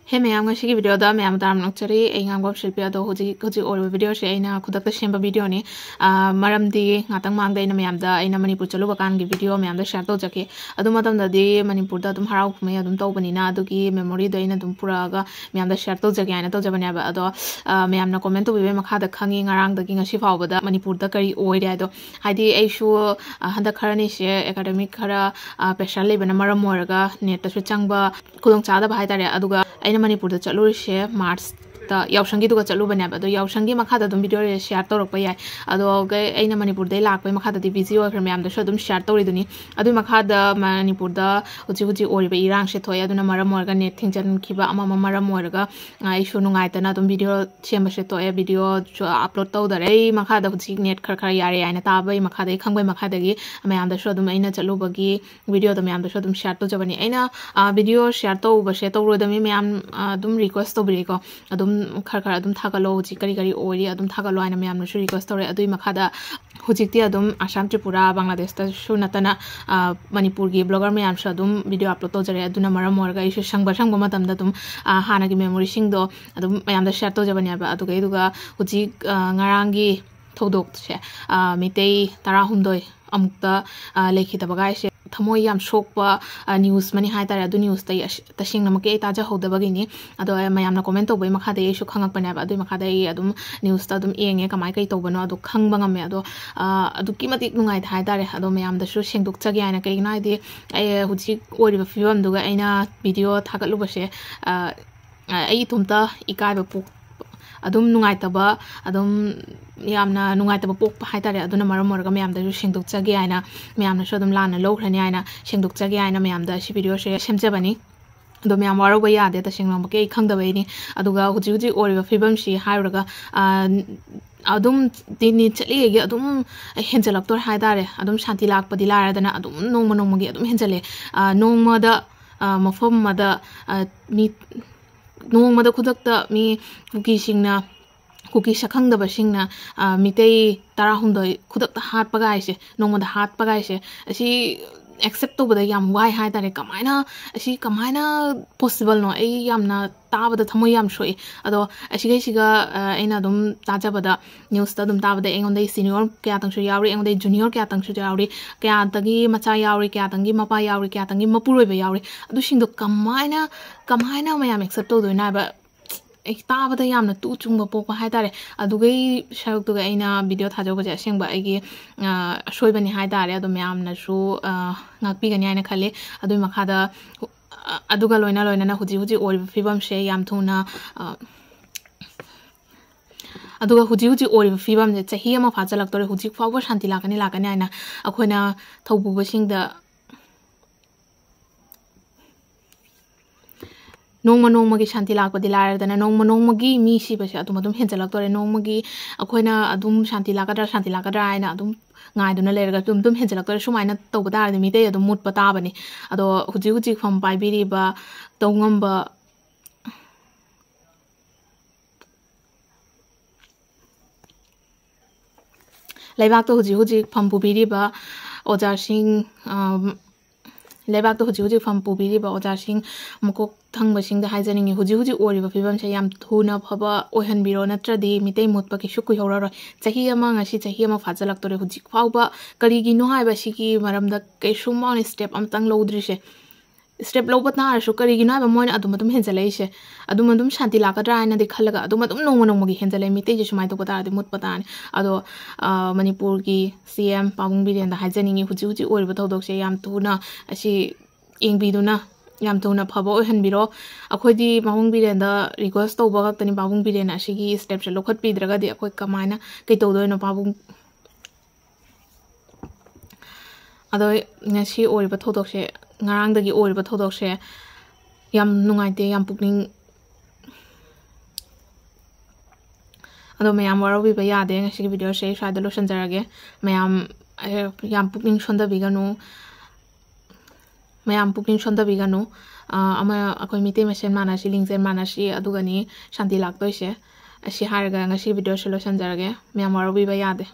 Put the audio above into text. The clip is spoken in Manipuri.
Hey ma'am ngasi video da ma'am तारम नक्चरी एंगाम गप शिल्पी अदो हुजी और वीडियो से एना खुदक सेंबा वीडियो ने मरम दी ngатang mang da ina ma'am दा ina manipur chalu bakan gi video ma'am दा share to jake adu matam da di manipur da dum harau khme adum to bani na adu gi memory da ina dum pura ga ma'am दा share to jake ana to jabani ba ado ma'am na comment to be makha da khangi ngarang da gi ngasi faw ba da manipur da kari oi ri ado haidi ai shu handa kharani she academic khara pressure le bana maram moraga net ta su changba khulong cha da ba hai tare aduga aina manipur da chalu she March ta yaushangi duga chalu bane ba do yaushangi makha da dum video re share to rok pa yai ado ga aina manipur dai lak pa makha da di busy oi khram da sho dum share to ri duni adu makha da manipur da huji ori ba irang she thoi aduna maram morga net thingjan khiba ama maram morga ai shu nungai ta na dum video chemba she to e video upload to da re makha da huji net khar khar yare aina ta bai makha da khangbai makha da gi mayam da sho dum aina chalu ba gi video da mayam da sho dum share to jabani aina video share to ba she to ro da mi mayam dum request to bri ko adum khar khar adum thagalo ji kari kari ori adum thagalo aina mayam nu request tore adui makha da hujikti adum Assam Tripura Bangladesh ta shu natana Manipur gi blogger mayam sha adum video upload to jare aduna maram morga isu sangba matam da dum hana gi memory sing do adum mayam da share to jabani ba aduga iduga hujik ngarangi thodok che mitei 12 amukta lekhi ta bagai she thamoi yam shokpa news mani hai tare adu news tai tasing namake ta ja hoda bagini ado mayam na comment to bai makha de shu khangak pana ba adu makha de adum news ta adum enge kamai kai to bano adu khangba ngame ado adu kimati nungai thai tare ado mayam da shu sengduk chagi ana kai nai de huji ori ba film duga aina video thagalu ba she ai tumta ikai ba puk adum nungai ta ba adum yamna nungai ta ba pok hai tare aduna maram morga mayam da sengduk chagi aina mayam na sho dum lana lo khrani aina sengduk chagi aina mayam da si video she semjabani do mayam waro ba ya de ta senglam ba ke khangda bai ni aduga huji ori ba fibam si hairaga adum dini chali ge adum henjalak tor hai tare adum shanti lak padi lara dana adum nongma gi adum henjale nongma da mafam ma da mi nongma da khudak ta mi kuki singna kuki sakhang da basingna mitei 12 khudak ta hat pagai se nongma da hat pagai se asi accept to bada yam why hai tare kamaina asi kamaina possible no ai yamna tabada thamoi yam shoi ado asi gai siga aina dum taja bada news ta dum tabada engon dai senior kya tang shu yauri engon dai junior kya tang shu yauri kya tagi macha yauri kya tangi mapa yauri kya tangi mapuroi ba yauri adu singdo kamaina mayam accept to do na ba tabada yamna tu chungba pokpa hai tare adugai sharuk tu aina video thajo ba asengba ai gi soibani hai tare adu mayam na shu ngakpi gani aina khale adui makha da aduga loina na huji ori fibam she yam thuna aduga huji ori fibam je chahi ama phajalak tore huji fawa shanti lakani aina akhoina thobu basing da nongma gi shanti lak padi lar dana nongma gi mi si ba sha adum henjalak tore nongma gi akhoina adum shanti lakadra aina adum ngai duna lerga dum henjalak tore sumaina to ba dar mi te adum mut pata bani ado huji pham pai biri ba tongam ba laibak to huji pham pu biri ba ojar sing लेबाक तो हुजी फम पुबीरी बा ओजा सिंग मकोक थंग बसिंग दा हाइजनिंग हुजी ओरि बा फिबम से याम थुना फबा ओहन बिरो नत्रदि मितै मुत पकि सुकु होरा रो चाहि अमा ngasi चाहि अमा फाजलक तोरे हुजी फाउबा करिगी नो हाइबा सिकी मरम दा कैसु माउन स्टेप अमतंग लौद्रि से स्टेप लौबत ना आरसु करिगी ना बा मोइन अदुम हेंजलै से अदुम शांति लाकद्रा आइना दे खलगा अदुम नोंग गी हेंजलै मितै जे सुमाइ तो पता दे मुत पता अदो मणिपुर की सीएम पाबुंग बिरेन दा हाइजनिंग हुजी ओरिबा थौदोक से याम तुना असि इंबिदुना याम तुना फबो ओहनबिरो अखोइदी पाबुंग बिरेन दा रिक्वेस्ट तौबा गतनि पाबुंग बिरेन असिगी स्टेप से लोखत पिद्रगा दे अखोइ कमाइना कै तौदोइनो पाबुंग अदो ngasi ओरिबा थौदोक से ngarang dagi oiriba thodok se yam nungaite yam pukning ado mayam warawi ba yade ngasi video se shada lo sanjarage mayam yam pukning sonda biganu ama akoi mite mesen manasi lingzen manasi adugani shanti laktoi se asi harga ngasi video se lo sanjarage mayam warawi ba yade